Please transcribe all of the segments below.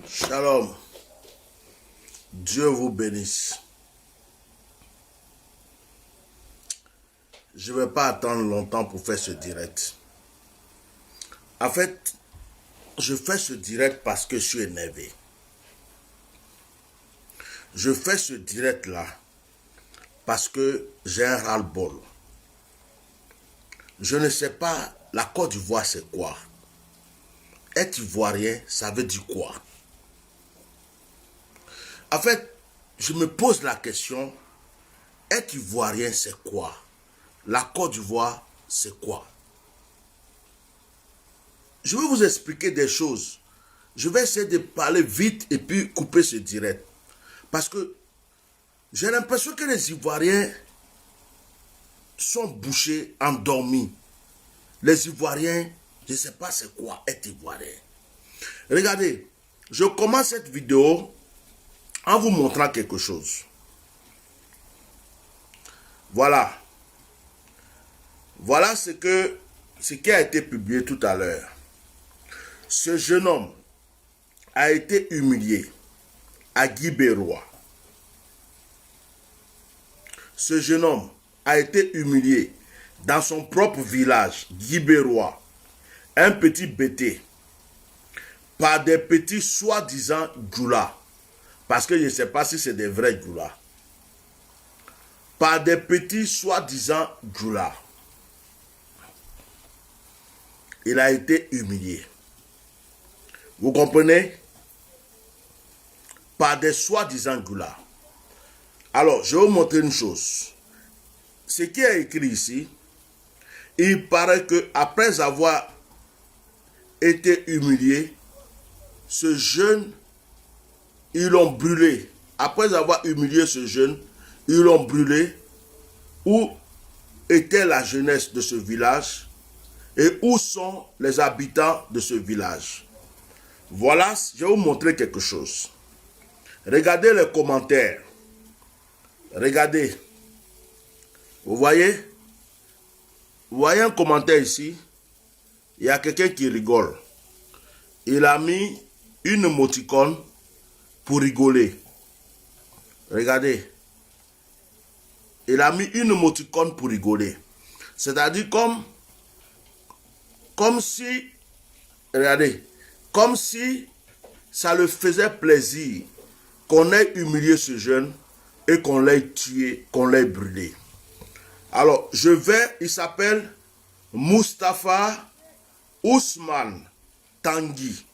Shalom. Dieu vous bénisse. Je ne vais pas attendre longtemps pour faire ce direct. En fait, je fais ce direct parce que je suis énervé. Je fais ce direct là parce que j'ai un ras-le-bol. Je ne sais pas, la Côte d'Ivoire c'est quoi? Être ivoirien, ça veut dire quoi? En fait, je me pose la question, être ivoirien c'est quoi? La Côte d'Ivoire c'est quoi? Je vais vous expliquer des choses. Je vais essayer de parler vite et puis couper ce direct. Parce que j'ai l'impression que les Ivoiriens sont bouchés, endormis. Les Ivoiriens, je ne sais pas c'est quoi être Ivoirien. Regardez, je commence cette vidéo en vous montrant quelque chose. Voilà. Voilà ce qui a été publié tout à l'heure. Ce jeune homme a été humilié à Guibérois. Ce jeune homme a été humilié dans son propre village, Guibérois, un petit bété, par des petits soi-disant djoula, parce que je ne sais pas si c'est des vrais djoula, par des petits soi-disant djoula. Il a été humilié. Vous comprenez? Par des soi-disant djoula. Alors, je vais vous montrer une chose. Ce qui est écrit ici, il paraît que après avoir été humilié, ce jeune, ils l'ont brûlé. Après avoir humilié ce jeune, ils l'ont brûlé. Où était la jeunesse de ce village et où sont les habitants de ce village? Voilà, je vais vous montrer quelque chose. Regardez les commentaires. Regardez. Vous voyez? Vous voyez un commentaire ici? Il y a quelqu'un qui rigole. Il a mis une émoticône pour rigoler. Regardez. Il a mis une émoticône pour rigoler. C'est-à-dire comme si, regardez, comme si ça le faisait plaisir qu'on ait humilié ce jeune et qu'on l'ait tué, qu'on l'ait brûlé. Alors, il s'appelle Mustapha Ousmane Tanguy.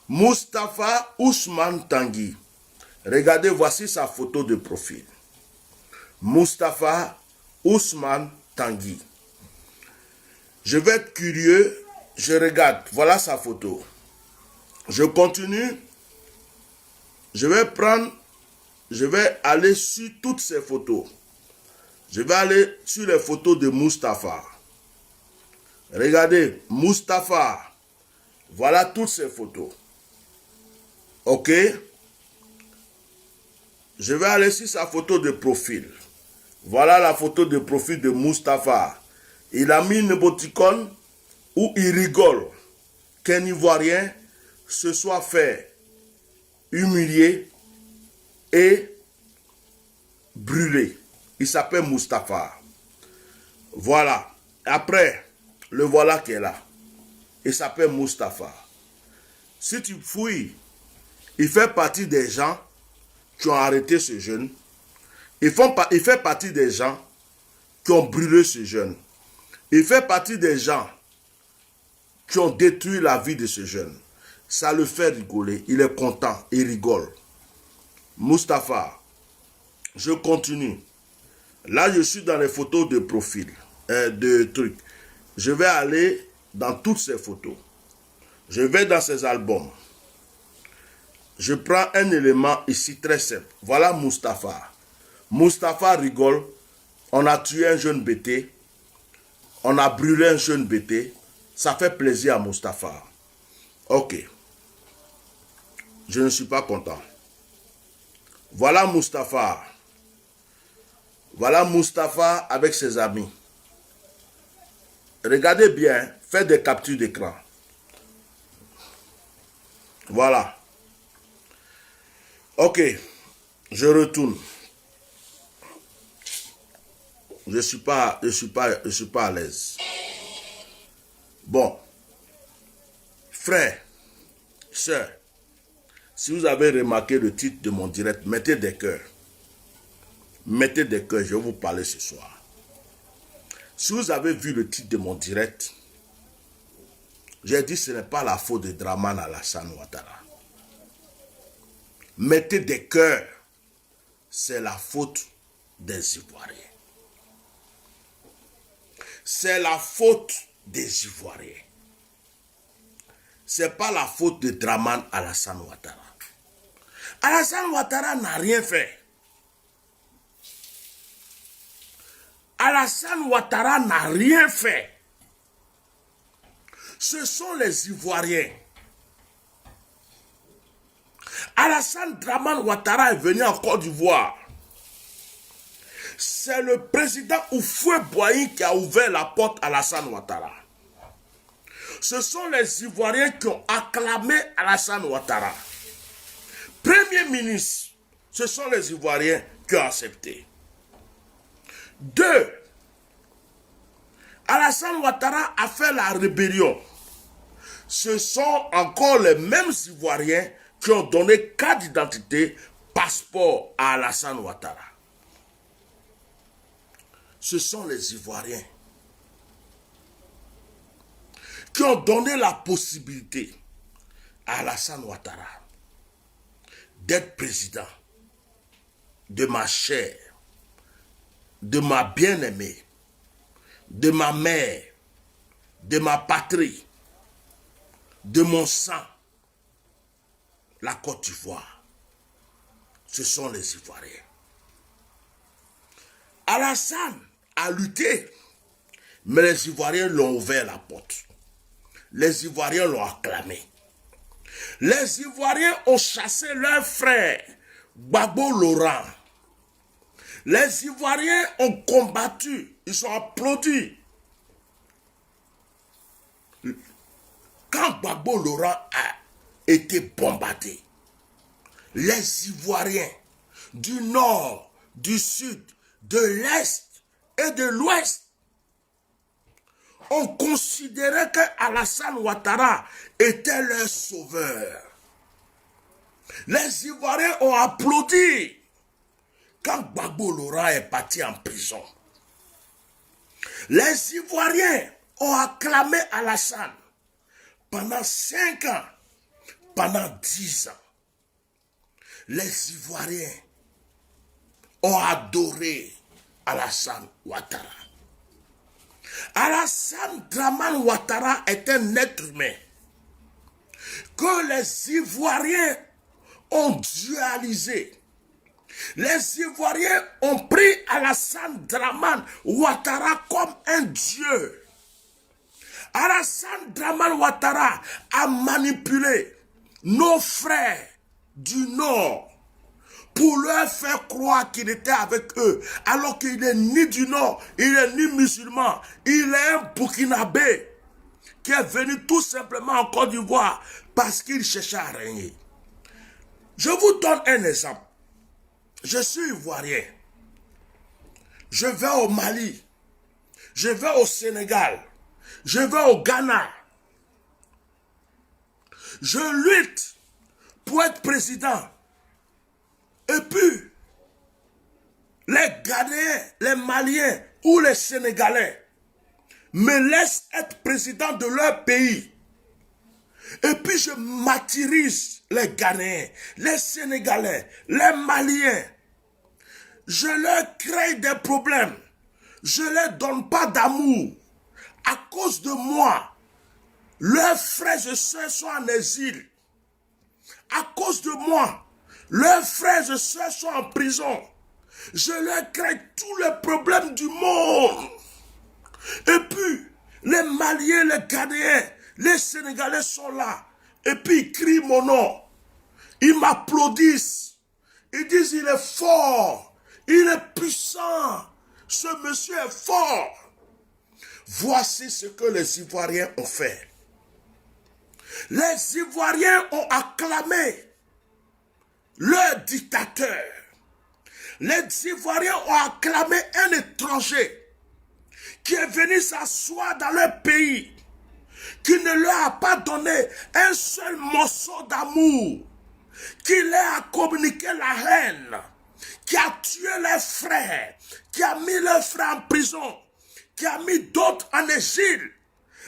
Mustapha Ousmane Tanguy. Regardez, voici sa photo de profil. Mustapha Ousmane Tanguy. Je vais être curieux, je regarde, voilà sa photo. Je continue, je vais aller sur toutes ces photos. Je vais aller sur les photos de Mustapha. Regardez, Mustapha. Voilà toutes ces photos. Ok? Je vais aller sur sa photo de profil. Voilà la photo de profil de Mustapha. Il a mis une émoticône où il rigole qu'un Ivoirien se soit fait humilier et brûler. Il s'appelle Mustapha. Voilà. Après, le voilà qui est là. Il s'appelle Mustapha. Si tu fouilles, il fait partie des gens qui ont arrêté ce jeune. Il fait partie des gens qui ont brûlé ce jeune. Il fait partie des gens qui ont détruit la vie de ce jeune. Ça le fait rigoler. Il est content. Il rigole. Mustapha. Je continue. Là, je suis dans les photos de profil. De trucs. Je vais aller dans toutes ces photos. Je vais dans ces albums. Je prends un élément ici très simple. Voilà Mustapha. Mustapha rigole. On a tué un jeune bété. On a brûlé un jeune bété. Ça fait plaisir à Mustapha. Ok. Je ne suis pas content. Voilà Mustapha. Voilà Mustapha avec ses amis. Regardez bien, faites des captures d'écran. Voilà. Ok, je retourne. Je suis pas à l'aise. Bon, frère, sœur, si vous avez remarqué le titre de mon direct, mettez des cœurs. Mettez des cœurs, je vais vous parler ce soir. Si vous avez vu le titre de mon direct, j'ai dit ce n'est pas la faute de Dramane Alassane Ouattara. Mettez des cœurs, c'est la faute des Ivoiriens. C'est la faute des Ivoiriens. C'est pas la faute de Dramane Alassane Ouattara. Alassane Ouattara n'a rien fait. Alassane Ouattara n'a rien fait. Ce sont les Ivoiriens. Alassane Dramane Ouattara est venu en Côte d'Ivoire. C'est le président Houphouët-Boigny qui a ouvert la porte à Alassane Ouattara. Ce sont les Ivoiriens qui ont acclamé Alassane Ouattara. Premier ministre, ce sont les Ivoiriens qui ont accepté. 2. Alassane Ouattara a fait la rébellion. Ce sont encore les mêmes Ivoiriens qui ont donné carte d'identité, passeport à Alassane Ouattara. Ce sont les Ivoiriens qui ont donné la possibilité à Alassane Ouattara d'être président de ma chair, de ma bien-aimée, de ma mère, de ma patrie, de mon sang, la Côte d'Ivoire. Ce sont les Ivoiriens. Alassane a lutté, mais les Ivoiriens l'ont ouvert la porte. Les Ivoiriens l'ont acclamé. Les Ivoiriens ont chassé leur frère, Gbagbo Laurent. Les Ivoiriens ont combattu, ils sont applaudis. Quand Gbagbo Laurent a été bombardé, les Ivoiriens du nord, du sud, de l'est et de l'ouest ont considéré que Alassane Ouattara était leur sauveur. Les Ivoiriens ont applaudi quand Gbagbo Laurent est parti en prison. Les Ivoiriens ont acclamé Alassane pendant 5 ans, pendant 10 ans. Les Ivoiriens ont adoré Alassane Ouattara. Alassane Dramane Ouattara est un être humain que les Ivoiriens ont dualisé. Les Ivoiriens ont pris Alassane Dramane Ouattara comme un dieu. Alassane Dramane Ouattara a manipulé nos frères du Nord pour leur faire croire qu'il était avec eux, alors qu'il n'est ni du Nord, il n'est ni musulman, il est un Burkinabé qui est venu tout simplement en Côte d'Ivoire parce qu'il cherchait à régner. Je vous donne un exemple. Je suis ivoirien. Je vais au Mali. Je vais au Sénégal. Je vais au Ghana. Je lutte pour être président. Et puis, les Ghanéens, les Maliens ou les Sénégalais me laissent être président de leur pays. Et puis je martyrise les Ghanéens, les Sénégalais, les Maliens. Je leur crée des problèmes. Je ne leur donne pas d'amour. À cause de moi, leurs frères et sœurs sont en exil. À cause de moi, leurs frères et sœurs sont en prison. Je leur crée tous les problèmes du monde. Et puis, les Maliens, les Ghanéens, les Sénégalais sont là. Et puis, ils crient mon nom. Ils m'applaudissent. Ils disent, il est fort. Il est puissant. Ce monsieur est fort. Voici ce que les Ivoiriens ont fait. Les Ivoiriens ont acclamé leur dictateur. Les Ivoiriens ont acclamé un étranger qui est venu s'asseoir dans leur pays, qui ne leur a pas donné un seul morceau d'amour, qui leur a communiqué la haine, qui a tué leurs frères, qui a mis leurs frères en prison, qui a mis d'autres en exil.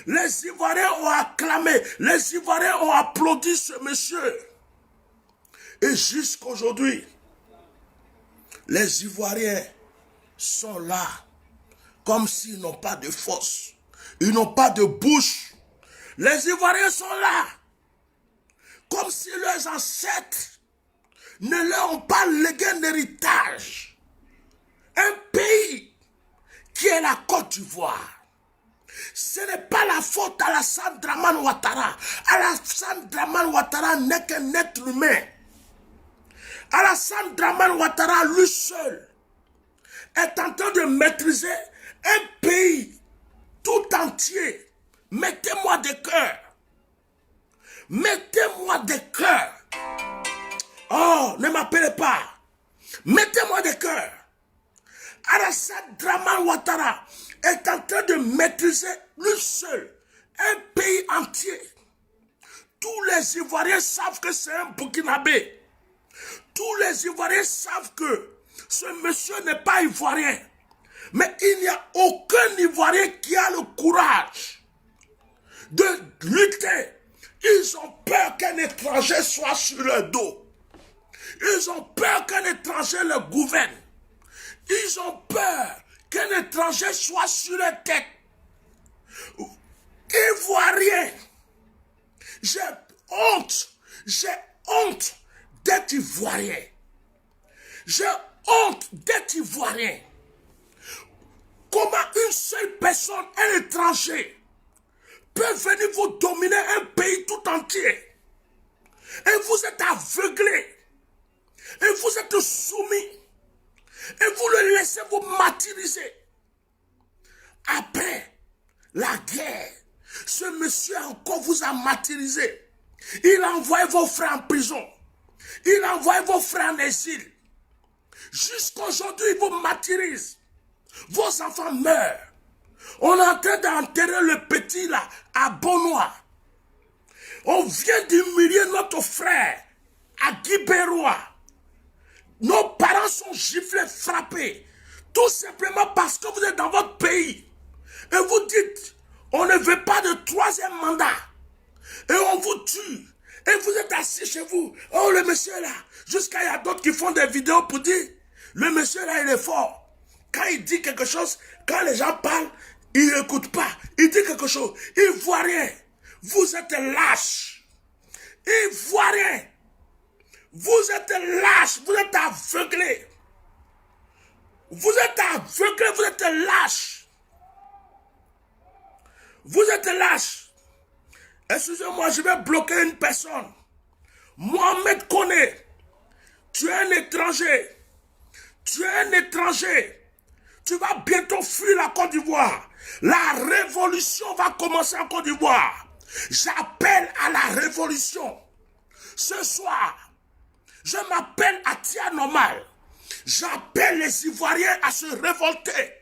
Les Ivoiriens ont acclamé, les Ivoiriens ont applaudi ce monsieur. Et jusqu'aujourd'hui, les Ivoiriens sont là, comme s'ils n'ont pas de force, ils n'ont pas de bouche. Les Ivoiriens sont là, comme si leurs ancêtres ne leur ont pas légué un héritage. Un pays qui est la Côte d'Ivoire. Ce n'est pas la faute d'Alassane Dramane Ouattara. Alassane Dramane Ouattara n'est qu'un être humain. Alassane Dramane Ouattara, lui seul, est en train de maîtriser un pays tout entier. Mettez-moi des cœurs. Mettez-moi des cœurs. Oh, ne m'appelez pas. Mettez-moi des cœurs. Alassane Dramane Ouattara est en train de maîtriser lui seul un pays entier. Tous les Ivoiriens savent que c'est un Burkinabé. Tous les Ivoiriens savent que ce monsieur n'est pas Ivoirien. Mais il n'y a aucun Ivoirien qui a le courage de lutter. Ils ont peur qu'un étranger soit sur leur dos. Ils ont peur qu'un étranger le gouverne. Ils ont peur qu'un étranger soit sur leur tête. Ivoirien, j'ai honte d'être Ivoirien. J'ai honte d'être Ivoirien. Comment une seule personne, un étranger, peut venir vous dominer un pays tout entier? Et vous êtes aveuglés. Et vous êtes soumis. Et vous le laissez vous martyriser. Après la guerre, ce monsieur encore vous a martyrisé. Il a envoyé vos frères en prison. Il a envoyé vos frères en exil. Jusqu'aujourd'hui, il vous martyrise. Vos enfants meurent. On est en train d'enterrer le petit là, à Bonois. On vient d'humilier notre frère, à Guibérois. Nos parents sont giflés, frappés. Tout simplement parce que vous êtes dans votre pays. Et vous dites, on ne veut pas de troisième mandat. Et on vous tue. Et vous êtes assis chez vous. Oh, le monsieur là. Jusqu'à il y a d'autres qui font des vidéos pour dire, le monsieur là, il est fort. Quand il dit quelque chose, quand les gens parlent, il n'écoute pas. Il dit quelque chose. Ivoirien, vous êtes lâche. Ivoirien, vous êtes lâche. Vous êtes aveuglé. Vous êtes aveuglé, vous êtes lâche. Vous êtes lâche. Excusez-moi, je vais bloquer une personne. Mohamed Koné, tu es un étranger. Tu es un étranger. Tu vas bientôt fuir la Côte d'Ivoire. La révolution va commencer en Côte d'Ivoire. J'appelle à la révolution. Ce soir, je m'appelle à Tia Normal. J'appelle les Ivoiriens à se révolter.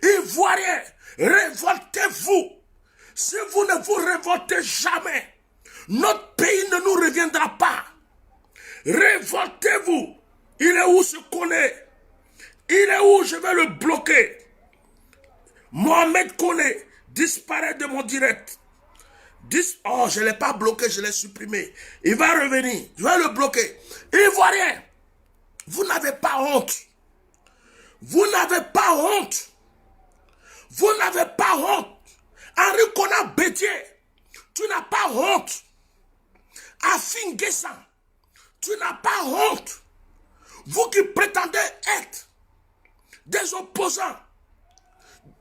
Ivoiriens, révoltez-vous. Si vous ne vous révoltez jamais, notre pays ne nous reviendra pas. Révoltez-vous. Il est où ce Koné? Il est où? Je vais le bloquer. Mohamed Koné disparaît de mon direct. Oh, je ne l'ai pas bloqué, je l'ai supprimé. Il va revenir. Je vais le bloquer. Ivoirien, vous n'avez pas honte. Vous n'avez pas honte. Vous n'avez pas honte. Henri Konan Bédier, tu n'as pas honte. Afin Guessan, tu n'as pas honte. Vous qui prétendez être des opposants,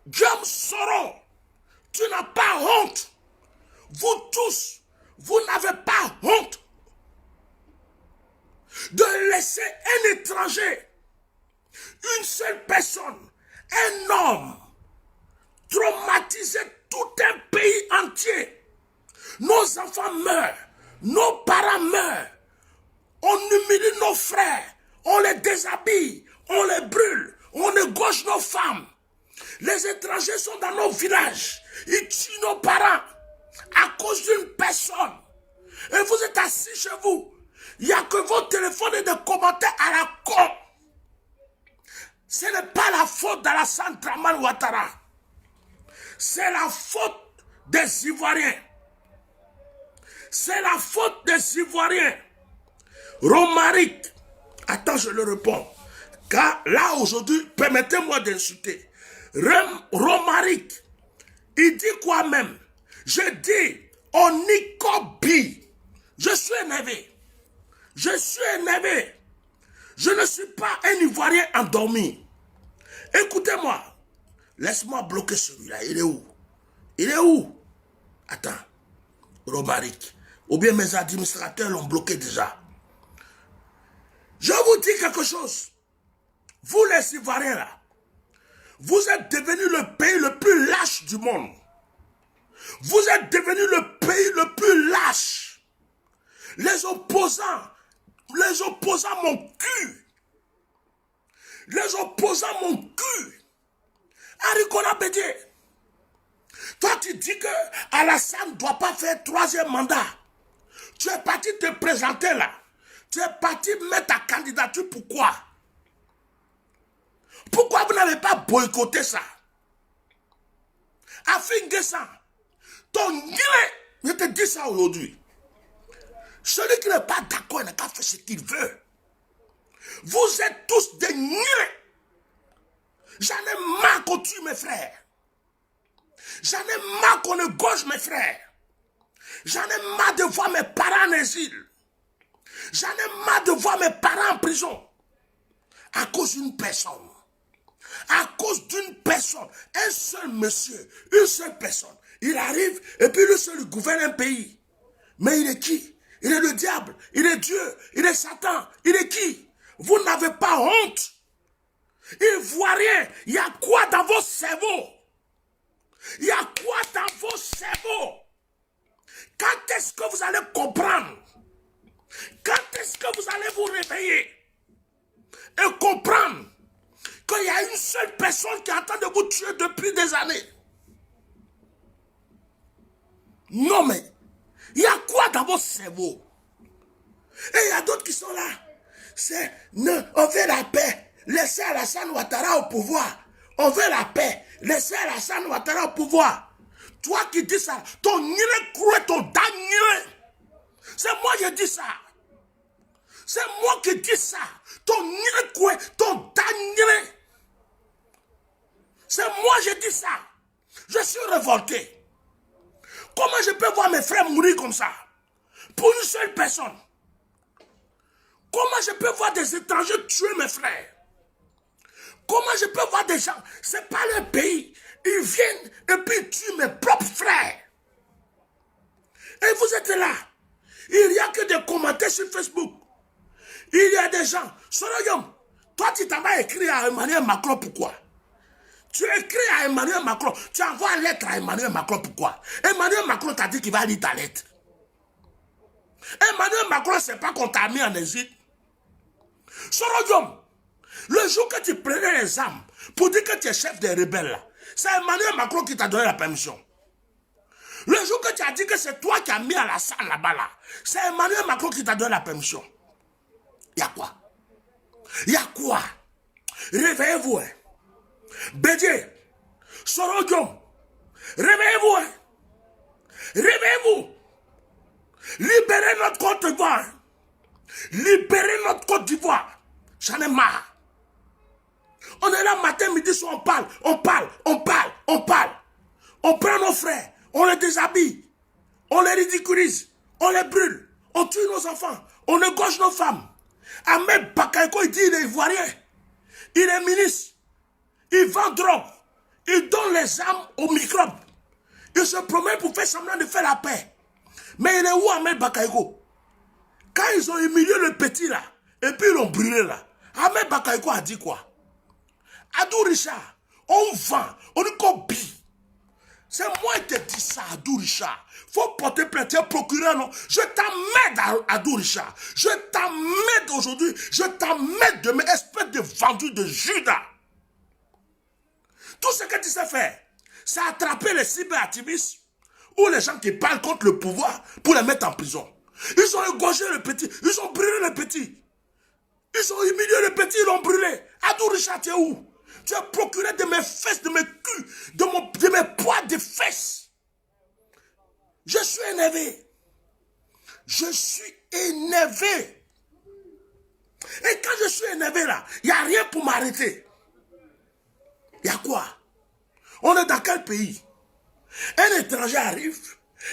James Soron, tu n'as pas honte. Vous tous, vous n'avez pas honte de laisser un étranger, une seule personne, un homme, traumatisé tout un pays entier. Nos enfants meurent, nos parents meurent. On humilie nos frères, on les déshabille, on les brûle, on égorge nos femmes. Les étrangers sont dans nos villages, ils tuent nos parents à cause d'une personne. Et vous êtes assis chez vous, il n'y a que vos téléphones et des commentaires à la con. Ce n'est pas la faute d'Alassane Dramane Ouattara. C'est la faute des Ivoiriens. C'est la faute des Ivoiriens. Romaric, attends, je le réponds. Car là, aujourd'hui, permettez-moi d'insulter. Romaric, il dit quoi même? Je dis, on y copie. Je suis énervé. Je suis énervé. Je ne suis pas un Ivoirien endormi. Écoutez-moi. Laisse-moi bloquer celui-là. Il est où? Il est où? Attends. Romaric. Ou bien mes administrateurs l'ont bloqué déjà. Je vous dis quelque chose. Vous les Ivoiriens là, vous êtes devenus le pays le plus lâche du monde. Vous êtes devenus le pays le plus lâche. Les opposants m'ont cul. Les opposants m'ont cul. Arikona Bédié. Toi tu dis que Alassane ne doit pas faire 3e mandat. Tu es parti te présenter là. Tu es parti mettre ta candidature, pourquoi? Pourquoi vous n'avez pas boycotté ça? Afin de ça, ton guillet, je te dis ça aujourd'hui. Celui qui n'est pas d'accord, il n'a qu'à faire ce qu'il veut. Vous êtes tous des guillets. J'en ai marre qu'on tue mes frères. J'en ai marre qu'on égorge mes frères. J'en ai marre de voir mes parents en exil. J'en ai marre de voir mes parents en prison. À cause d'une personne. À cause d'une personne. Un seul monsieur. Une seule personne. Il arrive et puis lui seul gouverne un pays. Mais il est qui? Il est le diable. Il est Dieu. Il est Satan. Il est qui? Vous n'avez pas honte. Ivoirien, il y a quoi dans vos cerveaux? Il y a quoi dans vos cerveaux? Quand est-ce que vous allez comprendre? Quand est-ce que vous allez vous réveiller et comprendre qu'il y a une seule personne qui est en train de vous tuer depuis des années? Non mais, il y a quoi dans vos cerveaux? Et il y a d'autres qui sont là. C'est, on veut la paix. Laissez Alassane Ouattara au pouvoir. On veut la paix. Laissez Alassane Ouattara au pouvoir. Toi qui dis ça, ton nire croué, ton danier. C'est moi qui dis ça. C'est moi qui dis ça. Ton nire croué, ton danier. C'est moi qui dis ça. Je suis révolté. Comment je peux voir mes frères mourir comme ça? Pour une seule personne. Comment je peux voir des étrangers tuer mes frères? Comment je peux voir des gens? C'est pas leur pays. Ils viennent et puis ils tuent mes propres frères. Et vous êtes là. Il n'y a que des commentaires sur Facebook. Il y a des gens. Soroyom, toi tu t'en vas écrire à Emmanuel Macron, pourquoi? Tu écris à Emmanuel Macron. Tu envoies une lettre à Emmanuel Macron, pourquoi? Emmanuel Macron t'a dit qu'il va lire ta lettre. Emmanuel Macron, c'est pas qu'on t'a mis en Égypte. Soroyom, le jour que tu prenais les armes pour dire que tu es chef des rebelles là, c'est Emmanuel Macron qui t'a donné la permission. Le jour que tu as dit que c'est toi qui as mis à la salle là-bas là, c'est Emmanuel Macron qui t'a donné la permission. Il y a quoi? Il y a quoi? Réveillez-vous. Hein. Bédié, Sorodium, réveillez-vous. Hein. Réveillez-vous. Libérez notre Côte d'Ivoire. Libérez notre Côte d'Ivoire. J'en ai marre. On est là matin, midi, soir, on parle, on parle, on parle, on parle. On prend nos frères, on les déshabille, on les ridiculise, on les brûle, on tue nos enfants, on égorge nos femmes. Ahmed Bakayoko, il dit il est ivoirien, il est ministre, il vend drogue, il donne les armes aux microbes. Il se promène pour faire semblant de faire la paix. Mais il est où Ahmed Bakayoko? Quand ils ont humilié le petit là, et puis ils l'ont brûlé là, Ahmed Bakayoko a dit quoi? Adou Richard, on vend, on copie. C'est moi qui te dis ça, Adou Richard. Faut porter plainte, tu es procureur, non? Je t'emmène, Adou Richard. Je t'emmène aujourd'hui. Je t'emmène demain, espèce de vendu de Judas. Tout ce que tu sais faire, c'est attraper les cyberactivistes ou les gens qui parlent contre le pouvoir pour les mettre en prison. Ils ont égorgé le petit, ils ont brûlé le petit. Ils ont humilié le petit, ils l'ont brûlé. Adou Richard, tu es où? Tu es procuré de mes fesses, de mes culs, de mes poids de fesses. Je suis énervé. Je suis énervé. Et quand je suis énervé là, il n'y a rien pour m'arrêter. Il y a quoi? On est dans quel pays? Un étranger arrive,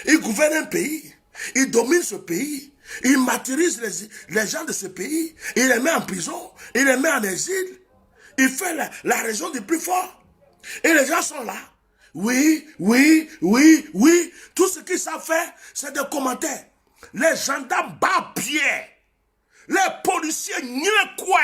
il gouverne un pays, il domine ce pays, il martyrise les gens de ce pays, il les met en prison, il les met en exil, il fait la raison du plus fort. Et les gens sont là. Oui, oui, oui, oui. Tout ce qu'ils savent faire, c'est des commentaires. Les gendarmes battent pied. Les policiers n'y quoi.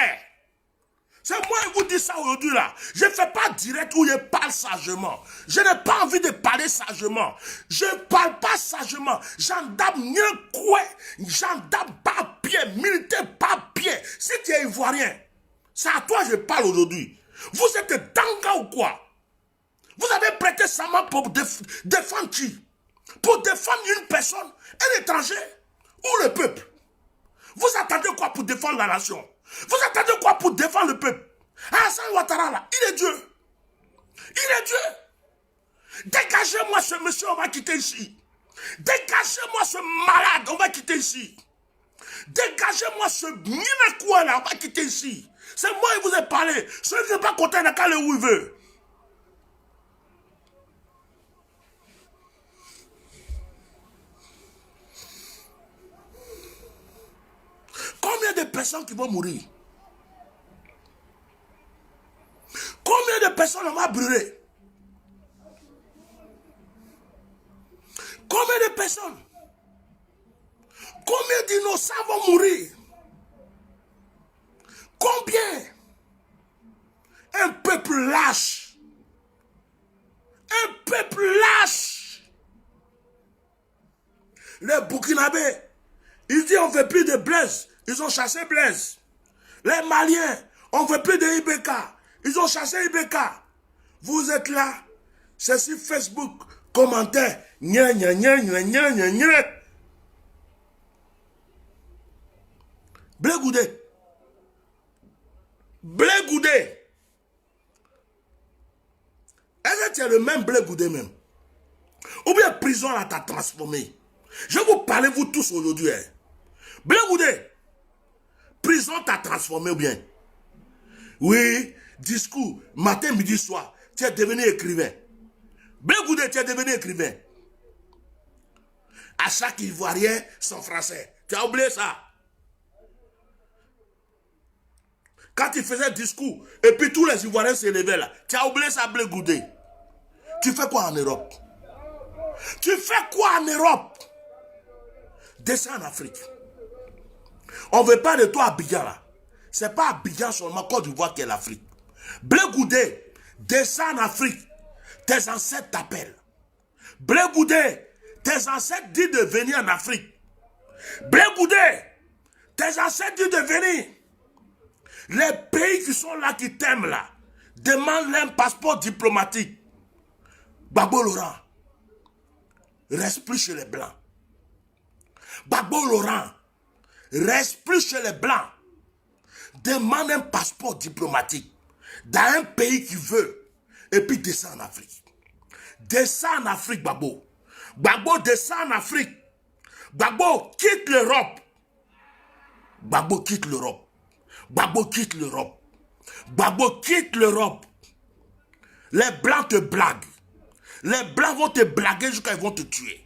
C'est moi qui vous dis ça aujourd'hui là. Je ne fais pas direct où je parle sagement. Je n'ai pas envie de parler sagement. Je ne parle pas sagement. Gendarme n'y quoi. Gendarme pas pied. Militaire pas pied. Si tu es ivoirien, c'est à toi que je parle aujourd'hui. Vous êtes danga ou quoi? Vous avez prêté serment pour défendre qui? Pour défendre une personne, un étranger ou le peuple? Vous attendez quoi pour défendre la nation? Vous attendez quoi pour défendre le peuple? Hassan Ouattara là, il est Dieu. Il est Dieu. Dégagez-moi ce monsieur, on va quitter ici. Dégagez-moi ce malade, on va quitter ici. Dégagez-moi ce Minakoua là, on va quitter ici. C'est moi qui vous ai parlé. Celui qui n'est pas content, il n'a qu'à aller où il veut. Combien de personnes qui vont mourir? Combien de personnes on va brûler? Combien de personnes? Combien d'innocents vont mourir? Combien? Un peuple lâche. Un peuple lâche. Les Burkinabés, ils disent on ne veut plus de Blaise. Ils ont chassé Blaise. Les Maliens, on ne veut plus de IBK. Ils ont chassé IBK. Vous êtes là. C'est sur Facebook. Commentaire. Gna gna gna gna gna gna gna. Blé Goudé. Blé Goudé. Est-ce que tu es le même Blé Goudé même? Ou bien prison là t'a transformé? Je vais vous parler vous tous aujourd'hui. Hein. Blé Goudé. Prison t'a transformé ou bien? Oui, discours, matin, midi, soir. Tu es devenu écrivain. Blé Goudé, tu es devenu écrivain. À chaque Ivoirien, son français. Tu as oublié ça? Quand il faisait discours, et puis tous les Ivoiriens se levaient là. Tu as oublié ça, Blé Goudé. Tu fais quoi en Europe? Tu fais quoi en Europe? Descends en Afrique. On ne veut pas de toi à Abidjan là. Ce n'est pas Abidjan seulement, Côte d'Ivoire qui est l'Afrique. Blé Goudé, descends en Afrique. Tes ancêtres t'appellent. Blé Goudé, tes ancêtres disent de venir en Afrique. Blé Goudé, tes ancêtres disent de venir. Les pays qui sont là, qui t'aiment là, demandent un passeport diplomatique. Gbagbo Laurent, reste plus chez les Blancs. Gbagbo Laurent, reste plus chez les Blancs. Demande un passeport diplomatique dans un pays qui veut. Et puis descend en Afrique. Descend en Afrique, Gbagbo. Gbagbo descend en Afrique. Gbagbo quitte l'Europe. Gbagbo quitte l'Europe. Gbagbo quitte l'Europe. Gbagbo quitte l'Europe. Les Blancs te blaguent. Les Blancs vont te blaguer jusqu'à ils vont te tuer.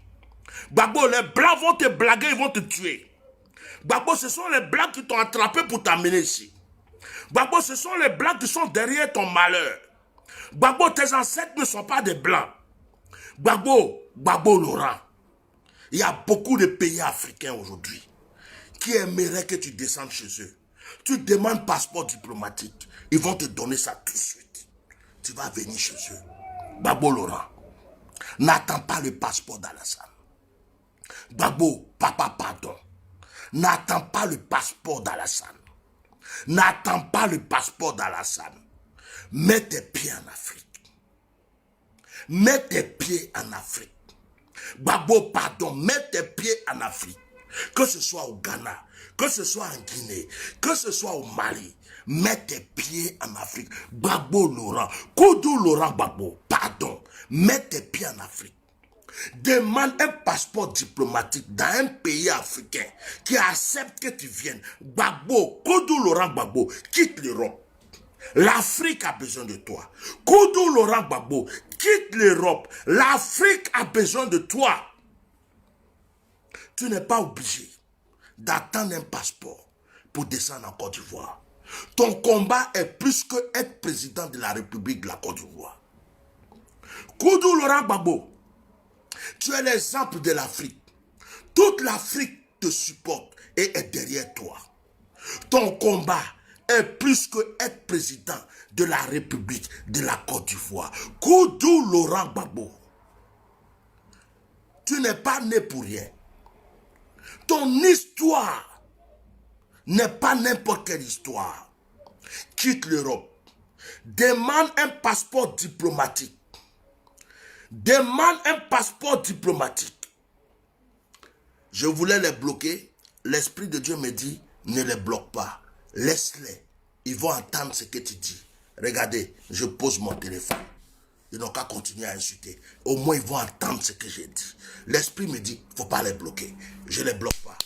Gbagbo, les Blancs vont te blaguer, ils vont te tuer. Gbagbo, ce sont les Blancs qui t'ont attrapé pour t'amener ici. Gbagbo, ce sont les Blancs qui sont derrière ton malheur. Gbagbo, tes ancêtres ne sont pas des Blancs. Gbagbo, Gbagbo Laurent. Il y a beaucoup de pays africains aujourd'hui qui aimeraient que tu descendes chez eux. Tu demandes passeport diplomatique. Ils vont te donner ça tout de suite. Tu vas venir chez eux. Gbagbo Laurent. N'attends pas le passeport d'Alassane. Gbagbo, papa, pardon. N'attends pas le passeport d'Alassane. N'attends pas le passeport d'Alassane. Mets tes pieds en Afrique. Mets tes pieds en Afrique. Gbagbo, pardon, mets tes pieds en Afrique. Que ce soit au Ghana, que ce soit en Guinée, que ce soit au Mali, mets tes pieds en Afrique. Gbagbo Laurent, Koudou Laurent Gbagbo, pardon, mets tes pieds en Afrique. Demande un passeport diplomatique dans un pays africain qui accepte que tu viennes. Gbagbo, Koudou Laurent Gbagbo, quitte l'Europe. L'Afrique a besoin de toi. Koudou Laurent Gbagbo, quitte l'Europe. L'Afrique a besoin de toi. Tu n'es pas obligé d'attendre un passeport pour descendre en Côte d'Ivoire. Ton combat est plus que être président de la République de la Côte d'Ivoire. Koudou Laurent Gbagbo, tu es l'exemple de l'Afrique. Toute l'Afrique te supporte et est derrière toi. Ton combat est plus que être président de la République de la Côte d'Ivoire. Koudou Laurent Gbagbo, tu n'es pas né pour rien. Ton histoire n'est pas n'importe quelle histoire. Quitte l'Europe. Demande un passeport diplomatique. Demande un passeport diplomatique. Je voulais les bloquer. L'Esprit de Dieu me dit, ne les bloque pas. Laisse-les. Ils vont entendre ce que tu dis. Regardez, je pose mon téléphone. Ils n'ont qu'à continuer à insulter. Au moins, ils vont entendre ce que j'ai dit. L'Esprit me dit, il ne faut pas les bloquer. Je ne les bloque pas.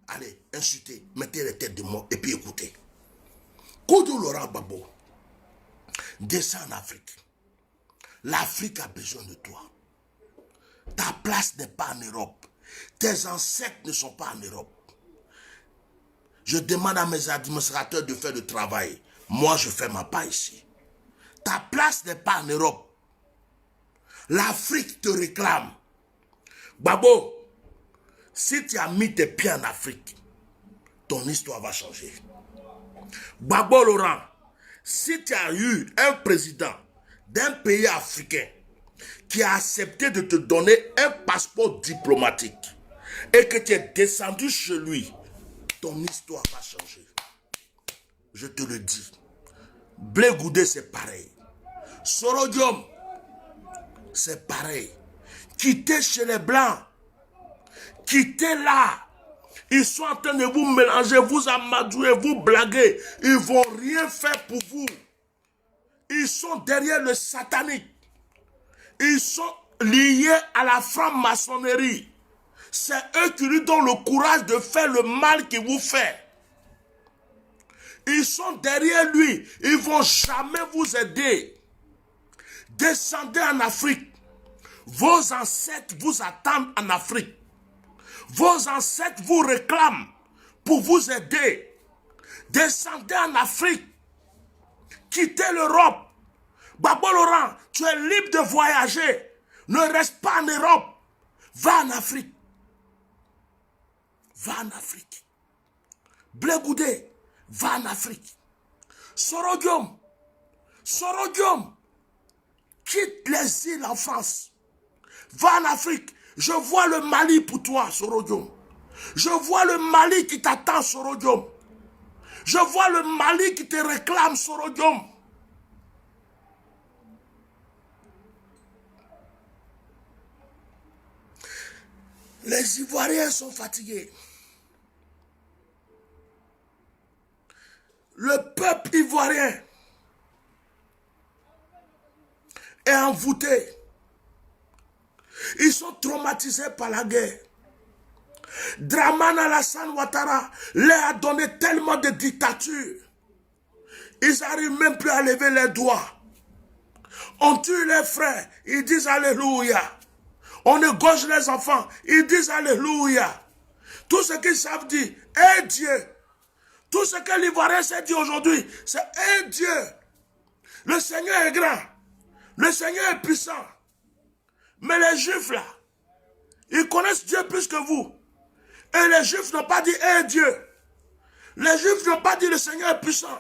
Allez, insultez, mettez les têtes de mort et puis écoutez. Koudou Laurent Gbagbo, descends en Afrique. L'Afrique a besoin de toi. Ta place n'est pas en Europe. Tes ancêtres ne sont pas en Europe. Je demande à mes administrateurs de faire le travail. Moi, je fais ma part ici. Ta place n'est pas en Europe. L'Afrique te réclame. Gbagbo, si tu as mis tes pieds en Afrique, ton histoire va changer. Gbagbo Laurent, si tu as eu un président d'un pays africain qui a accepté de te donner un passeport diplomatique et que tu es descendu chez lui, ton histoire va changer. Je te le dis. Blé Goudé, c'est pareil. Sorodium, c'est pareil. Quittez chez les Blancs. Quittez là. Ils sont en train de vous mélanger, vous amadouer, vous blaguer. Ils ne vont rien faire pour vous. Ils sont derrière le satanique. Ils sont liés à la franc-maçonnerie. C'est eux qui lui donnent le courage de faire le mal qu'il vous fait. Ils sont derrière lui. Ils ne vont jamais vous aider. Descendez en Afrique. Vos ancêtres vous attendent en Afrique. Vos ancêtres vous réclament pour vous aider. Descendez en Afrique. Quittez l'Europe. Gbagbo Laurent, tu es libre de voyager. Ne reste pas en Europe. Va en Afrique. Va en Afrique. Blé Goudé, va en Afrique. Sorodium, quitte les îles en France. Va en Afrique. Je vois le Mali pour toi, Sorodium. Je vois le Mali qui t'attend, Sorodium. Je vois le Mali qui te réclame, Sorodium. Les Ivoiriens sont fatigués. Le peuple ivoirien est envoûté. Ils sont traumatisés par la guerre. Dramane Alassane Ouattara leur a donné tellement de dictature. Ils n'arrivent même plus à lever les doigts. On tue les frères, ils disent Alléluia. On égorge les enfants, ils disent Alléluia. Tout ce qu'ils savent dire est Dieu. Tout ce que l'Ivoirien sait dire aujourd'hui, c'est un Dieu. Le Seigneur est grand. Le Seigneur est puissant. Mais les Juifs là, ils connaissent Dieu plus que vous. Et les Juifs n'ont pas dit un Dieu. Les Juifs n'ont pas dit le Seigneur est puissant.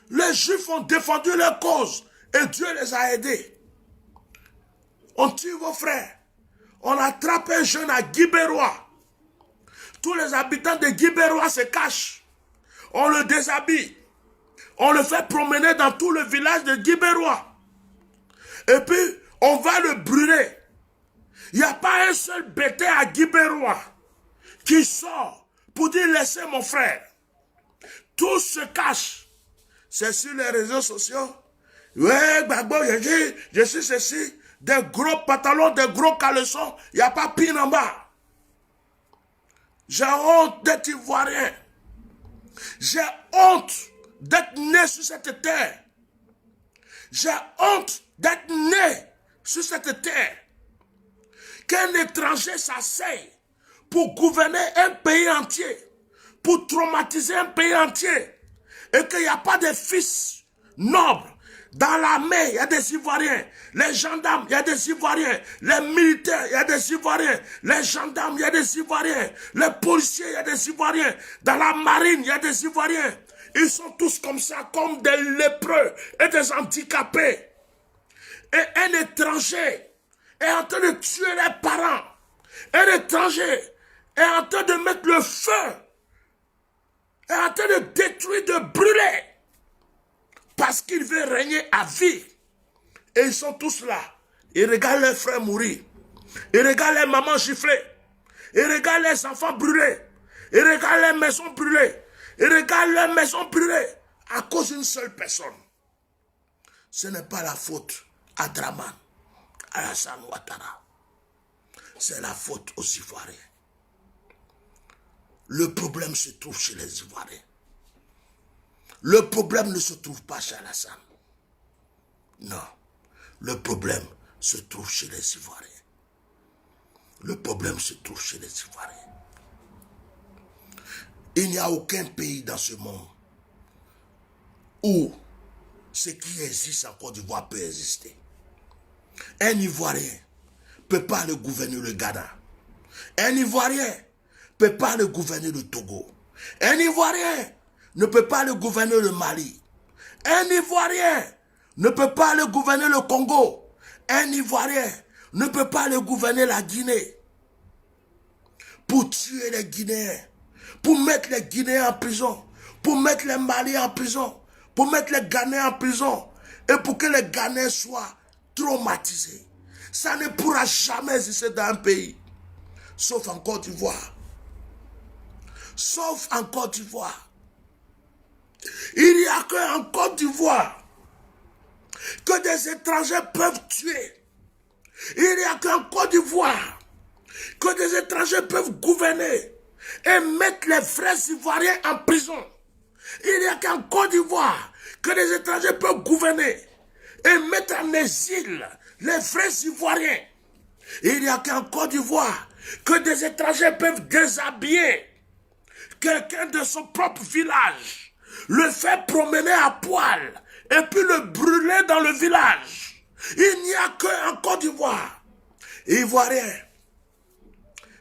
Les Juifs ont défendu leur cause et Dieu les a aidés. On tue vos frères. On attrape un jeune à Guibérois. Tous les habitants de Guibérois se cachent. On le déshabille. On le fait promener dans tout le village de Guibérois. Et puis, on va le brûler. Il n'y a pas un seul bétail à Guibérois qui sort pour dire laissez mon frère. Tous se cachent. C'est sur les réseaux sociaux. Ouais, Gbagbo, je suis ceci. Des gros pantalons, des gros caleçons. Il n'y a pas pire en bas. J'ai honte d'être ivoirien. J'ai honte d'être né sur cette terre. J'ai honte d'être né sur cette terre. Qu'un étranger s'asseye pour gouverner un pays entier, pour traumatiser un pays entier, et qu'il n'y a pas de fils nobles. Dans l'armée, il y a des Ivoiriens. Les gendarmes, il y a des Ivoiriens. Les militaires, il y a des Ivoiriens. Les gendarmes, il y a des Ivoiriens. Les policiers, il y a des Ivoiriens. Dans la marine, il y a des Ivoiriens. Ils sont tous comme ça, comme des lépreux et des handicapés. Et un étranger est en train de tuer les parents. Un étranger est en train de mettre le feu. Est en train de détruire, de brûler. Parce qu'il veut régner à vie. Et ils sont tous là. Ils regardent leurs frères mourir. Ils regardent les mamans gifler. Ils regardent les enfants brûlés. Ils regardent les maisons brûlées. Ils regardent leurs maisons brûlées. À cause d'une seule personne. Ce n'est pas la faute à Draman, à Alassane Ouattara. C'est la faute aux Ivoiriens. Le problème se trouve chez les Ivoiriens. Le problème ne se trouve pas chez Alassane. Non. Le problème se trouve chez les Ivoiriens. Le problème se trouve chez les Ivoiriens. Il n'y a aucun pays dans ce monde où ce qui existe en Côte d'Ivoire peut exister. Un Ivoirien ne peut pas le gouverner le Ghana. Un Ivoirien ne peut pas le gouverner le Togo. Un Ivoirien ne peut pas le gouverner le Mali. Un Ivoirien ne peut pas le gouverner le Congo. Un Ivoirien ne peut pas le gouverner la Guinée. Pour tuer les Guinéens, pour mettre les Guinéens en prison, pour mettre les Maliens en prison, pour mettre les Ghanéens en prison, et pour que les Ghanéens soient traumatisés. Ça ne pourra jamais exister dans un pays, sauf en Côte d'Ivoire. Sauf en Côte d'Ivoire. Il n'y a qu'en Côte d'Ivoire que des étrangers peuvent tuer. Il n'y a qu'en Côte d'Ivoire que des étrangers peuvent gouverner et mettre les vrais Ivoiriens en prison. Il n'y a qu'en Côte d'Ivoire que des étrangers peuvent gouverner et mettre en exil les vrais Ivoiriens. Il n'y a qu'en Côte d'Ivoire que des étrangers peuvent déshabiller quelqu'un de son propre village, le faire promener à poil et puis le brûler dans le village. Il n'y a qu'en Côte d'Ivoire. Ivoiriens,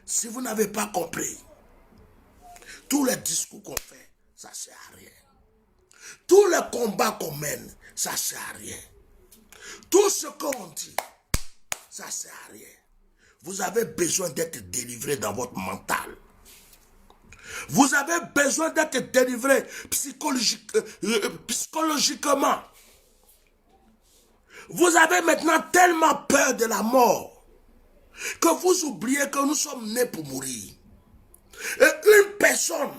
si vous n'avez pas compris, tous les discours qu'on fait, ça ne sert à rien. Tous les combats qu'on mène, ça ne sert à rien. Tout ce qu'on dit, ça ne sert à rien. Vous avez besoin d'être délivré dans votre mental. Vous avez besoin d'être délivré psychologiquement. Vous avez maintenant tellement peur de la mort que vous oubliez que nous sommes nés pour mourir. Et une personne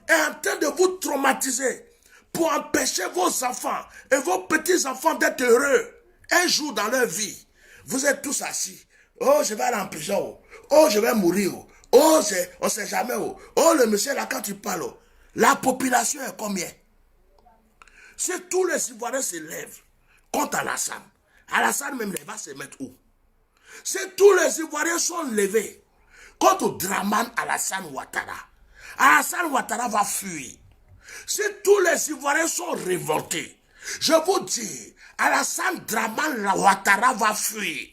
est en train de vous traumatiser pour empêcher vos enfants et vos petits-enfants d'être heureux un jour dans leur vie. Vous êtes tous assis. Oh, je vais aller en prison. Oh, je vais mourir. Oh, on ne sait jamais. Oh, le monsieur là, quand tu parles, la population est combien? Si tous les Ivoiriens se lèvent contre Alassane, Alassane même va se mettre où? Si tous les Ivoiriens sont levés contre Draman Alassane Ouattara, Alassane Ouattara va fuir. Si tous les Ivoiriens sont révoltés, je vous dis, Alassane Draman Ouattara va fuir.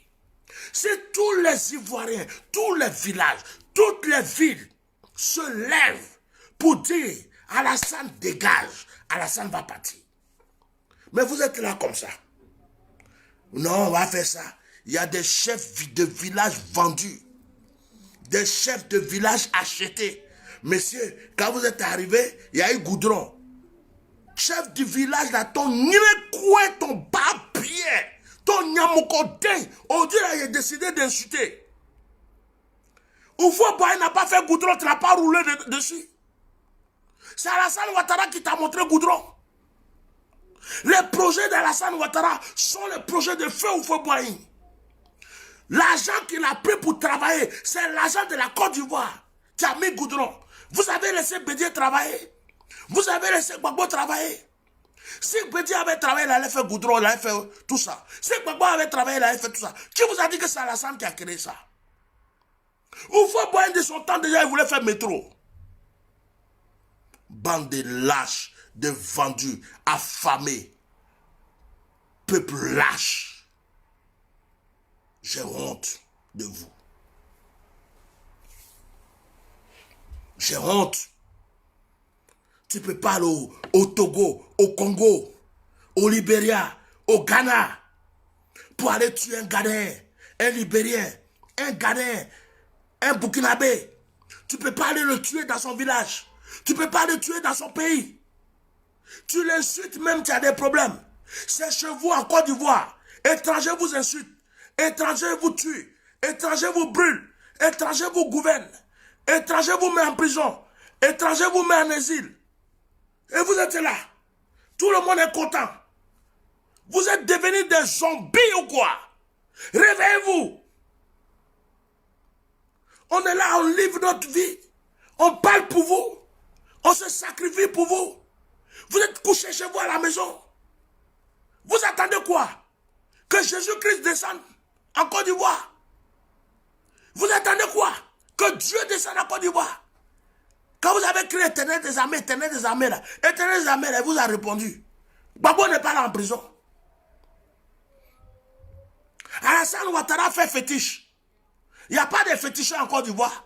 Si tous les Ivoiriens, tous les villages, toutes les villes se lèvent pour dire Alassane dégage, Alassane va partir. Mais vous êtes là comme ça. Non, on va faire ça. il y a des chefs de village vendus. Des chefs de village achetés. Monsieur, quand vous êtes arrivé, il y a eu goudron. Chef du village, là, ton nyerekoué, ton papier, ton nyamokodin, on dit là, il a décidé d'insulter. Oufou Boy n'a pas fait goudron, tu n'as pas roulé dessus. C'est Alassane Ouattara qui t'a montré goudron. Les projets d'Alassane Ouattara sont les projets de feu Oufou Boy. L'argent qu'il a pris pour travailler, c'est l'argent de la Côte d'Ivoire qui a mis goudron. Vous avez laissé Bédié travailler. Vous avez laissé Gbagbo travailler. Si Bédié avait travaillé, il allait faire goudron, il allait faire tout ça. Si Gbagbo avait travaillé, il allait faire tout ça. Qui vous a dit que c'est Alassane qui a créé ça? Oufou Boy de son temps déjà, il voulait faire métro. Bande de lâches, de vendus, affamés. Peuple lâche. J'ai honte de vous. J'ai honte. Tu peux pas aller au Togo, au Congo, au Libéria, au Ghana, pour aller tuer un Ghanéen, un Libérien, un Ghanéen, un Burkinabé. Tu peux pas aller le tuer dans son village. Tu peux pas le tuer dans son pays. Tu l'insultes même, tu as des problèmes. C'est chez vous en Côte d'Ivoire. Étrangers vous insultent. Étrangers vous tuent. Étrangers vous brûlent. Étrangers vous gouvernent. Étrangers vous met en prison. Étrangers vous met en exil. Et vous êtes là. Tout le monde est content. Vous êtes devenus des zombies ou quoi? Réveillez-vous. On est là, on livre notre vie. On parle pour vous. On se sacrifie pour vous. Vous êtes couchés chez vous à la maison. Vous attendez quoi? Que Jésus-Christ descende en Côte d'Ivoire? Vous attendez quoi? Que Dieu descende en Côte d'Ivoire? Quand vous avez crié Éternel des armées là, Éternel des armées là, il vous a répondu. Gbagbo n'est pas là en prison. Alassane Ouattara fait fétiche. Il n'y a pas de féticheurs en Côte d'Ivoire.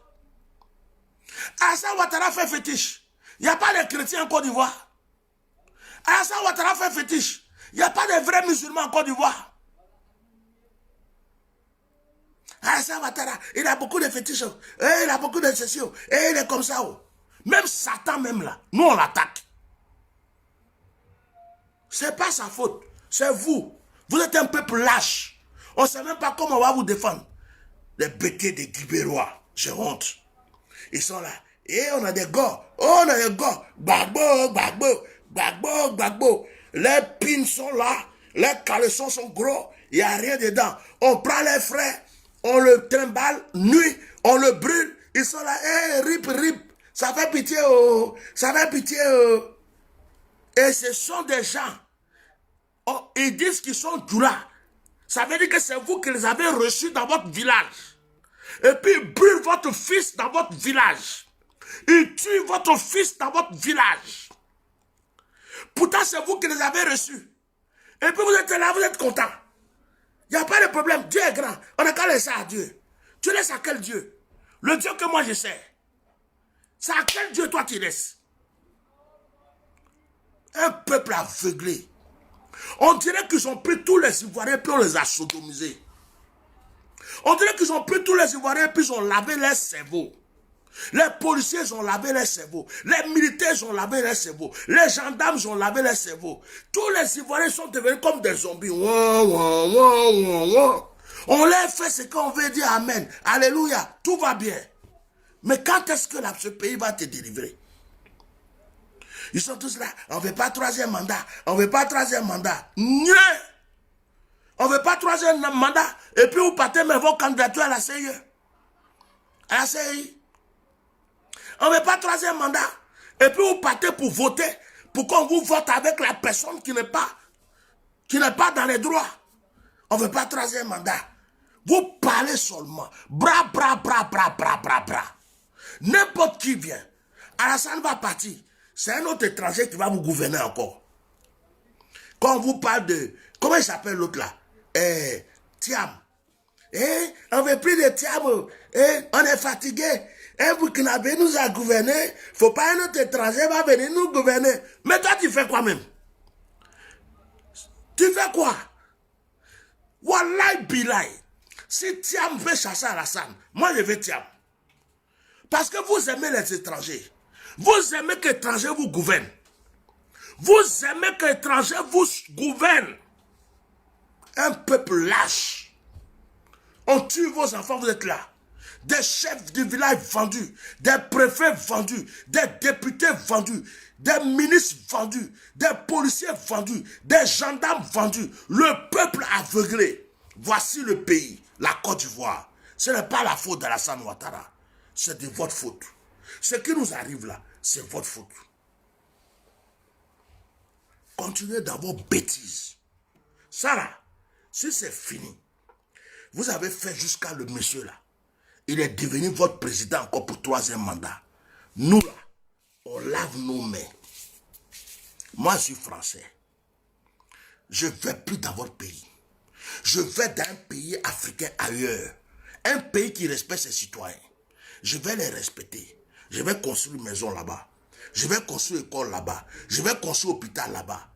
Alassane Ouattara fait fétiche. Il n'y a pas de chrétiens en Côte d'Ivoire. Alassane Ouattara fait fétiche. Il n'y a pas de vrais musulmans en Côte d'Ivoire. Alassane Ouattara, il a beaucoup de fétiches. Il a beaucoup de ceci. Et il est comme ça. Même Satan, même là, nous on l'attaque. C'est pas sa faute. C'est vous. Vous êtes un peuple lâche. On ne sait même pas comment on va vous défendre. Les bêtiers des Guibérois. J'ai honte. Ils sont là. Et on a des gars. Oh, on a des gars. Gbagbo, Gbagbo, Gbagbo, Gbagbo. Les pins sont là. Les caleçons sont gros. Il n'y a rien dedans. On prend les frères. On le trimballe. Nuit. On le brûle. Ils sont là. Eh, rip, rip. Ça fait pitié, oh. Ça fait pitié, oh. Et ce sont des gens. Oh, ils disent qu'ils sont Djoula. Ça veut dire que c'est vous qui les avez reçus dans votre village. Et puis ils brûlent votre fils dans votre village. Ils tuent votre fils dans votre village. Pourtant, c'est vous qui les avez reçus. Et puis vous êtes là, vous êtes contents. Il n'y a pas de problème. Dieu est grand. On n'a qu'à laisser à Dieu. Tu laisses à quel Dieu? Le Dieu que moi je sais. C'est à quel Dieu toi tu laisses? Un peuple aveuglé. On dirait qu'ils ont pris tous les Ivoiriens puis on les a sodomisés. On dirait qu'ils ont pris tous les Ivoiriens puis ils ont lavé leurs cerveaux. Les policiers ont lavé leurs cerveaux. Les militaires ont lavé leurs cerveaux. Les gendarmes ont lavé leurs cerveaux. Tous les Ivoiriens sont devenus comme des zombies. On leur fait ce qu'on veut dire amen. Alléluia. Tout va bien. Mais quand est-ce que ce pays va te délivrer? Ils sont tous là. On ne veut pas troisième mandat. On ne veut pas troisième mandat. Non. On ne veut pas troisième mandat. Et puis vous partez mais vos candidatures à la CIE. À la CI. On ne veut pas troisième mandat. Et puis vous partez pour voter. Pour qu'on vous vote avec la personne qui n'est pas dans les droits. On ne veut pas troisième mandat. Vous parlez seulement. Bra, bra, bra, bra, bra, bra, bra. N'importe qui vient. Alassane va partir. C'est un autre étranger qui va vous gouverner encore. Quand on vous parle de... Comment il s'appelle l'autre là? Thiam. On ne veut plus de Thiam. On est fatigué. Un Burkinabé nous a gouverné. Il ne faut pas un autre étranger va venir nous gouverner. Mais toi, tu fais quoi même? Tu fais quoi? Wallahi bilay. Si Thiam veut chasser Alassane, moi je vais Thiam. Parce que vous aimez les étrangers. Vous aimez que les étrangers vous gouvernent. Vous aimez que les étrangers vous gouvernent. Un peuple lâche. On tue vos enfants, vous êtes là. Des chefs du village vendus, des préfets vendus, des députés vendus, des ministres vendus, des policiers vendus, des gendarmes vendus. Le peuple aveuglé. Voici le pays, la Côte d'Ivoire. Ce n'est pas la faute d'Alassane Ouattara. C'est de votre faute. Ce qui nous arrive là, c'est votre faute. Continuez dans vos bêtises. Ça là, si c'est fini, vous avez fait jusqu'à le monsieur là. Il est devenu votre président encore pour 3e mandat. Nous là, on lave nos mains. Moi, je suis français. Je ne vais plus dans votre pays. Je vais dans un pays africain ailleurs. Un pays qui respecte ses citoyens. Je vais les respecter. Je vais construire une maison là-bas. Je vais construire une école là-bas. Je vais construire un hôpital là-bas.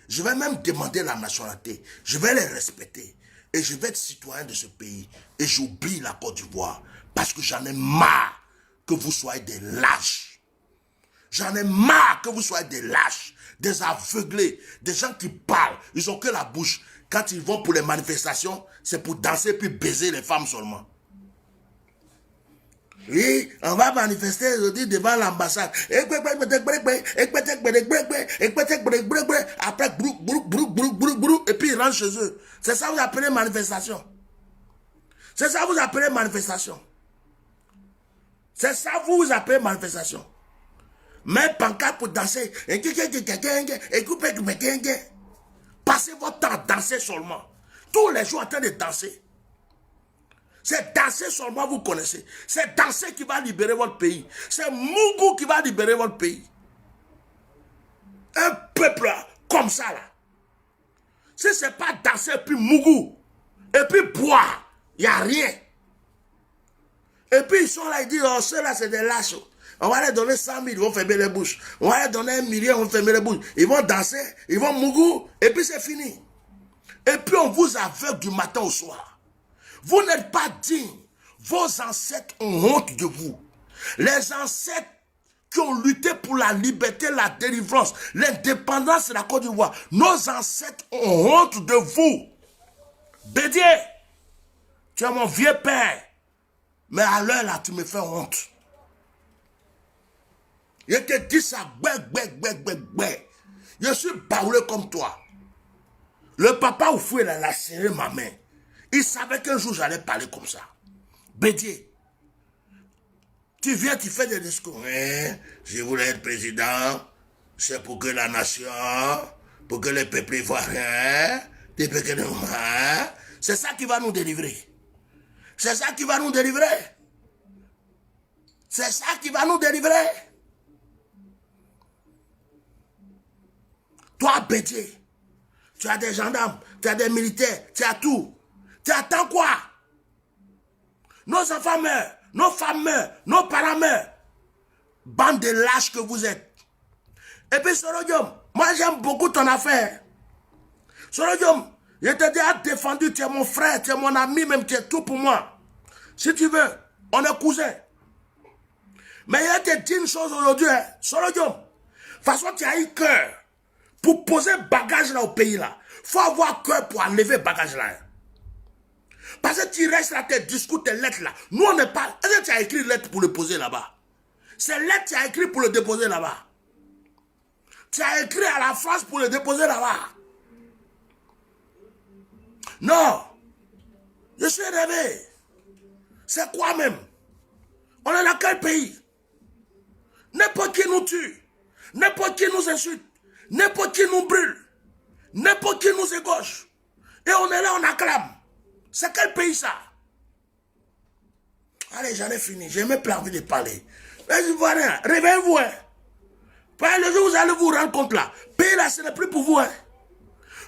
Je vais même demander la nationalité. Je vais les respecter. Et je vais être citoyen de ce pays. Et j'oublie la Côte d'Ivoire. Parce que j'en ai marre que vous soyez des lâches. J'en ai marre que vous soyez des lâches, des aveuglés, des gens qui parlent. Ils n'ont que la bouche. Quand ils vont pour les manifestations, c'est pour danser puis baiser les femmes seulement. Oui, on va manifester aujourd'hui devant l'ambassade. Après, et puis ils rentrent chez eux. C'est ça que vous appelez manifestation. C'est ça que vous appelez manifestation. C'est ça que vous appelez manifestation. Mais pancarte pour danser. Passez votre temps à danser seulement. Tous les jours en train de danser. C'est danser seulement, vous connaissez. C'est danser qui va libérer votre pays. C'est Mougou qui va libérer votre pays. Un peuple comme ça là. Si ce n'est pas danser et puis Mougou, et puis boire, il n'y a rien. Et puis ils sont là, ils disent, oh ceux-là c'est des lâches. On va leur donner 100 000, ils vont fermer les bouches. On va leur donner 1 million, ils vont fermer les bouches. Ils vont danser, ils vont Mougou, et puis c'est fini. Et puis on vous aveugle du matin au soir. Vous n'êtes pas digne. Vos ancêtres ont honte de vous. Les ancêtres qui ont lutté pour la liberté, la délivrance, l'indépendance de la Côte d'Ivoire, nos ancêtres ont honte de vous. Bédier, tu es mon vieux père. Mais à l'heure là, tu me fais honte. Je te dis ça, je suis baoulé comme toi. Le papa Oufou, il a serré ma main. Il savait qu'un jour j'allais parler comme ça. Bédier, tu viens, tu fais des discours. Hein? Je voulais être président, c'est pour que la nation, pour que le peuple ivoirien, c'est ça qui va nous délivrer. C'est ça qui va nous délivrer. C'est ça qui va nous délivrer. Toi, Bédier, tu as des gendarmes, tu as des militaires, tu as tout. Tu attends quoi? Nos enfants meurent, nos femmes meurent, nos parents meurent. Bande de lâches que vous êtes. Et puis Sorodium, moi j'aime beaucoup ton affaire. Sorodium, je t'ai déjà défendu, tu es mon frère, tu es mon ami, même tu es tout pour moi. Si tu veux, on est cousins. Mais je te dis une chose aujourd'hui, hein, Sorodium. De toute façon, tu as eu cœur pour poser bagage là au pays là. Il faut avoir cœur pour enlever bagage là. Parce que tu restes là, tes discours, tes lettres là. Nous, on n'est pas... Est-ce que tu as écrit une lettre pour le poser là-bas? C'est lettre tu as écrit pour le déposer là-bas. Tu as écrit à la France pour le déposer là-bas. Non. Je suis rêvé. C'est quoi même? On est dans quel pays? N'importe qui nous tue. N'importe qui nous insulte. N'importe qui nous brûle. N'importe qui nous égorge. Et on est là, on acclame. C'est quel pays ça? Allez, j'en ai fini. J'ai même plus envie de parler. Réveillez-vous. Hein. Le jour où vous allez vous rendre compte là, pays là, ce n'est plus pour vous. Hein.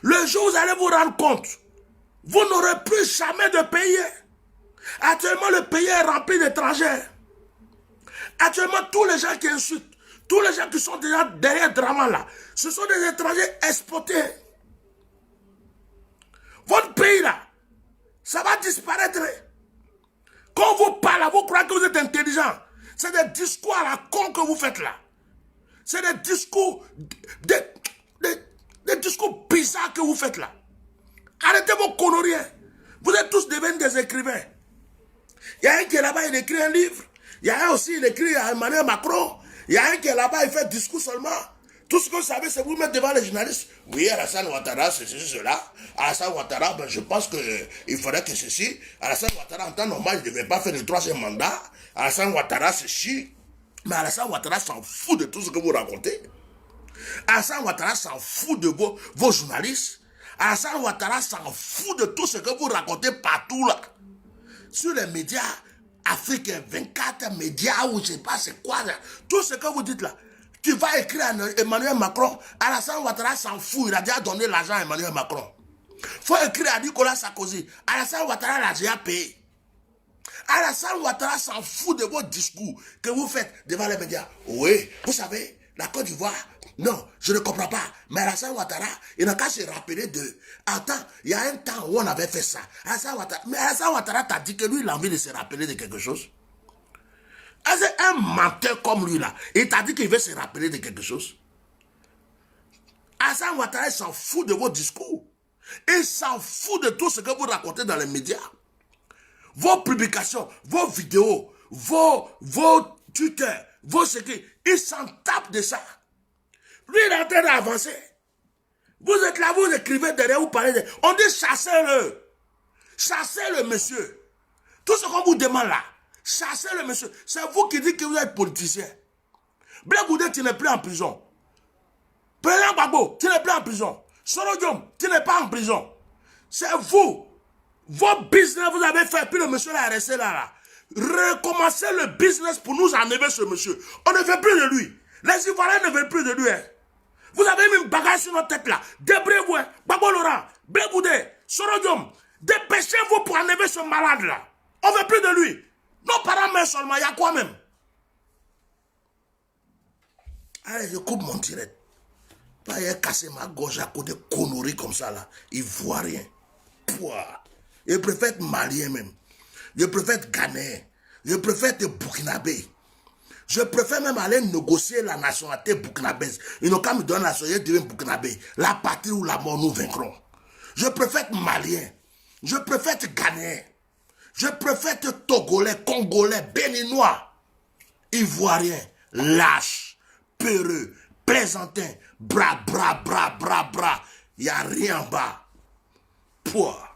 Le jour où vous allez vous rendre compte, vous n'aurez plus jamais de pays. Actuellement, le pays est rempli d'étrangers. Actuellement, tous les gens qui insultent, tous les gens qui sont déjà derrière Draman là, ce sont des étrangers exportés. Votre pays là, Ça va disparaître. Quand vous parlez, vous croyez que vous êtes intelligent. C'est des discours à la con que vous faites là. C'est des discours, des discours bizarres que vous faites là. Arrêtez vos conneries. Vous êtes tous devenus des écrivains. Il y a un qui est là-bas, il écrit un livre. Il y a un aussi, il écrit à Emmanuel Macron. Il y a un qui est là-bas, il fait discours seulement. Tout ce que vous savez, c'est vous mettre devant les journalistes. Oui, Alassane Ouattara, c'est ceci, cela. Alassane Ouattara, ben, je pense qu'il faudrait que ceci. Alassane Ouattara, en temps normal, il ne devait pas faire le troisième mandat. Alassane Ouattara, ceci. Mais Alassane Ouattara s'en fout de tout ce que vous racontez. Alassane Ouattara s'en fout de vos journalistes. Alassane Ouattara s'en fout de tout ce que vous racontez partout là. Sur les médias africains, 24 médias ou je ne sais pas c'est quoi. Là. Tout ce que vous dites là. Tu vas écrire à Emmanuel Macron. Alassane Ouattara s'en fout. Il a déjà donné l'argent à Emmanuel Macron. Il faut écrire à Nicolas Sarkozy. Alassane Ouattara l'a déjà payé. Alassane Ouattara s'en fout de vos discours que vous faites devant les médias. Oui, vous savez, la Côte d'Ivoire, non, je ne comprends pas. Mais Alassane Ouattara, il n'a qu'à se rappeler de... Attends, il y a un temps où on avait fait ça. Mais Alassane Ouattara t'a dit que lui, il a envie de se rappeler de quelque chose. C'est un menteur comme lui là. Il t'a dit qu'il veut se rappeler de quelque chose. Alassane Ouattara, il s'en fout de vos discours. Il s'en fout de tout ce que vous racontez dans les médias. Vos publications, vos vidéos, vos Twitter, vos secrets, il s'en tape de ça. Lui, il est en train d'avancer. Vous êtes là, vous écrivez derrière, vous parlez de... On dit chassez-le. Chassez le monsieur. Tout ce qu'on vous demande là, chassez le monsieur. C'est vous qui dites que vous êtes politicien. Blaise Goudé, tu n'es plus en prison. Président Gbagbo, tu n'es plus en prison. Soro Diom, tu n'es pas en prison. C'est vous. Vos business, vous avez fait, puis le monsieur là est resté là. Recommencez le business pour nous enlever ce monsieur. On ne veut plus de lui. Les Ivoiriens ne veulent plus de lui. Hein. Vous avez mis une bagage sur notre tête là. Débrouillez-vous. Hein. Gbagbo Laurent, Blaise Goudé, Soro Diom, dépêchez-vous pour enlever ce malade là. On ne veut plus de lui. Nos parents meurent seulement, il y a quoi même? Allez, je coupe mon direct. Pas y casser ma gorge à côté de conneries comme ça là. Ivoirien. Pouah. Je préfère être malien même. Je préfère être ghanéen. Je préfère être burkinabé. Je préfère même aller négocier la nationalité burkinabèse. Ils n'ont qu'à me donner la nationalité de burkinabé. La patrie ou la mort nous vaincrons. Je préfère être malien. Je préfère être ghanéen. Je préfère être togolais, congolais, béninois, ivoirien, lâche, peureux, plaisantin, bras. Il n'y a rien en bas. Pouah.